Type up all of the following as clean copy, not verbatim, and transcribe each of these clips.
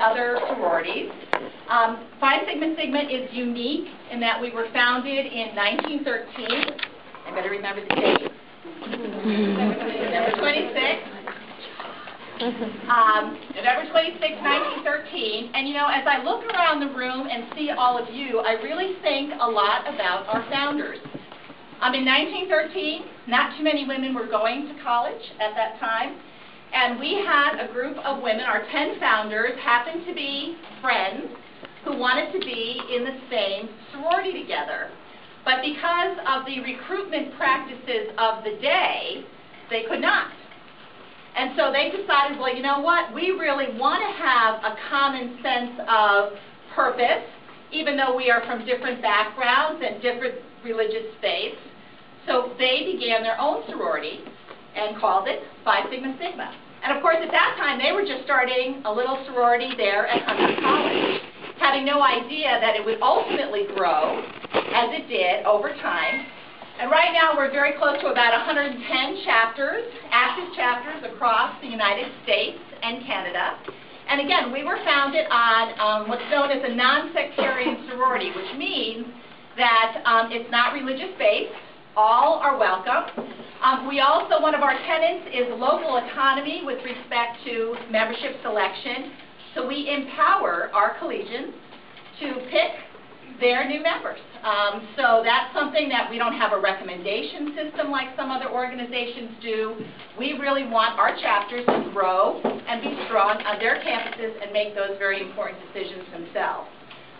other sororities. Phi Sigma Sigma is unique in that we were founded in 1913. I better remember the date. November 26th. November 26, 1913, and you know, as I look around the room and see all of you, I really think a lot about our founders. In 1913, not too many women were going to college at that time, and we had a group of women, our 10 founders, happened to be friends who wanted to be in the same sorority together. But because of the recruitment practices of the day, they could not. And so they decided, well, you know what, we really want to have a common sense of purpose, even though we are from different backgrounds and different religious faiths. So they began their own sorority and called it Phi Sigma Sigma. And of course, at that time, they were just starting a little sorority there at Hunter College, having no idea that it would ultimately grow, as it did, over time. And right now, we're very close to about 110 chapters, active chapters across the United States and Canada. And again, we were founded on what's known as a non-sectarian sorority, which means that it's not religious-based. All are welcome. We also, one of our tenets is local autonomy with respect to membership selection. So we empower our collegians to pick their new members. So that's something that we don't have a recommendation system like some other organizations do. We really want our chapters to grow and be strong on their campuses and make those very important decisions themselves.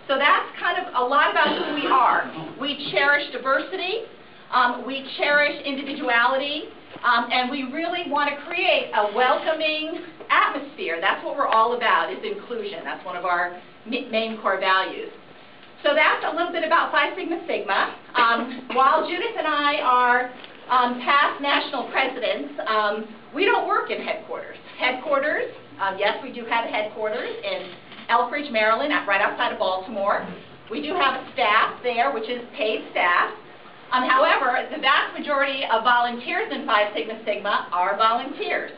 So that's kind of a lot about who we are. We cherish diversity, we cherish individuality, and we really want to create a welcoming atmosphere. That's what we're all about, is inclusion. That's one of our main core values. So that's a little bit about Phi Sigma Sigma. While Judith and I are past national presidents, we don't work in headquarters. Yes, we do have a headquarters in Elkridge, Maryland, right outside of Baltimore. We do have a staff there, which is paid staff. However, the vast majority of volunteers in Phi Sigma Sigma are volunteers.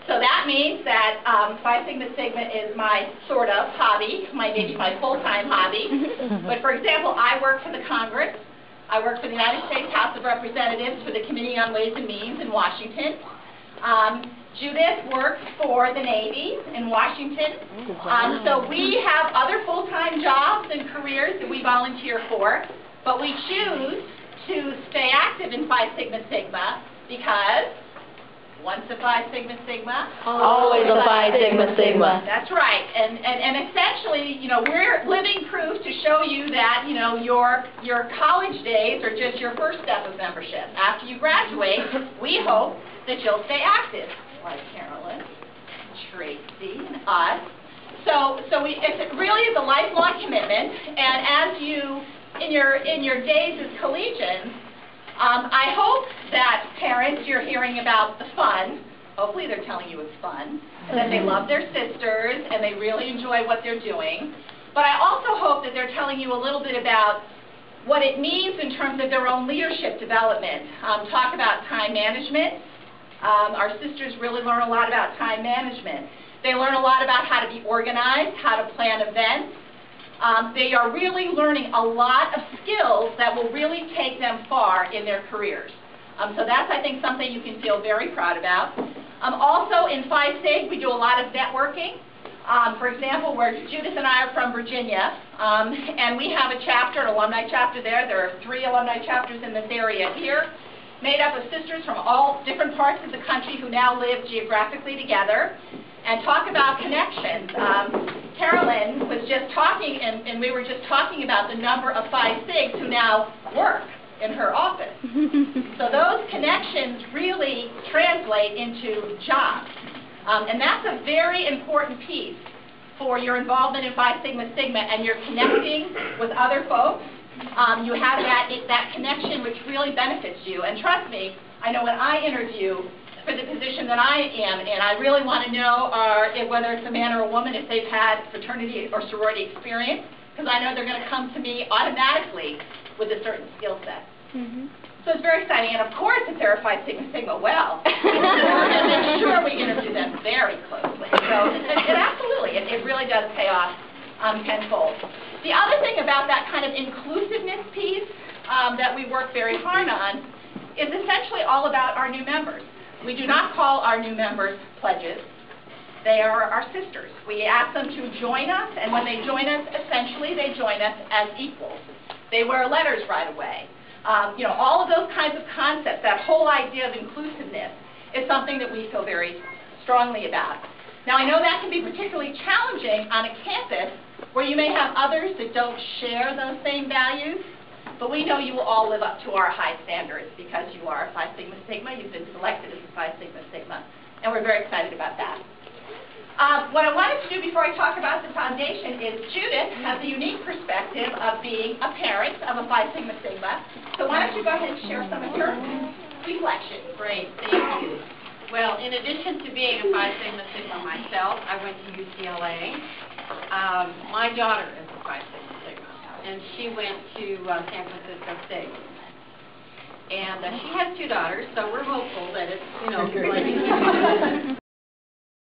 So that means that Phi Sigma Sigma is my sort of hobby, maybe my full-time hobby. But for example, I work for the Congress. I work for the United States House of Representatives for the Committee on Ways and Means in Washington. Judith works for the Navy in Washington. So we have other full-time jobs and careers that we volunteer for, but we choose to stay active in Phi Sigma Sigma because once a Phi Sigma Sigma, always a Phi Sigma Sigma. That's right. And essentially, you know, we're living proof to show you that, you know, your college days are just your first step of membership. After you graduate, we hope that you'll stay active, like Carolyn, Tracy, and us. So it really is a lifelong commitment. And as you, in your days as collegians, I hope that parents, you're hearing about the fun. Hopefully they're telling you it's fun, and that they love their sisters, and they really enjoy what they're doing. But I also hope that they're telling you a little bit about what it means in terms of their own leadership development. Talk about time management. Our sisters really learn a lot about time management. They learn a lot about how to be organized, how to plan events. They are really learning a lot of skills that will really take them far in their careers. So that's, I think, something you can feel very proud about. Also, in Phi Sig, we do a lot of networking. For example, where Judith and I are from Virginia, and we have a chapter, an alumni chapter there. There are 3 alumni chapters in this area here, made up of sisters from all different parts of the country who now live geographically together, and talk about connections. Carolyn was just talking, and we were just talking about the number of Phi Sigs who now work in her office. So those connections really translate into jobs. And that's a very important piece for your involvement in Phi Sigma Sigma, and you're connecting with other folks. You have that connection which really benefits you. And trust me, I know when I interview for the position that I am in, I really want to know whether it's a man or a woman, if they've had fraternity or sorority experience, because I know they're going to come to me automatically with a certain skill set. So it's very exciting, and of course, if they're a Phi Sigma Sigma, well, we want to make sure we interview them very closely. So it absolutely, it really does pay off tenfold. The other thing about that kind of inclusiveness piece that we work very hard on is essentially all about our new members. We do not call our new members pledges. They are our sisters. We ask them to join us, and when they join us, essentially they join us as equals. They wear letters right away. You know, all of those kinds of concepts, that whole idea of inclusiveness is something that we feel very strongly about. Now, I know that can be particularly challenging on a campus where you may have others that don't share those same values, but we know you will all live up to our high standards because you are a Phi Sigma Sigma. You've been selected as a Phi Sigma Sigma, and we're very excited about that. What I wanted to do before I talk about the foundation is Judith has the unique perspective of being a parent of a Phi Sigma Sigma. So why don't you go ahead and share some of your reflections. Great, thank you. Well, in addition to being a Phi Sigma Sigma myself, I went to UCLA. My daughter is a Phi Sigma Sigma, and she went to San Francisco State. And she has two daughters, so we're hopeful that it's, you know, like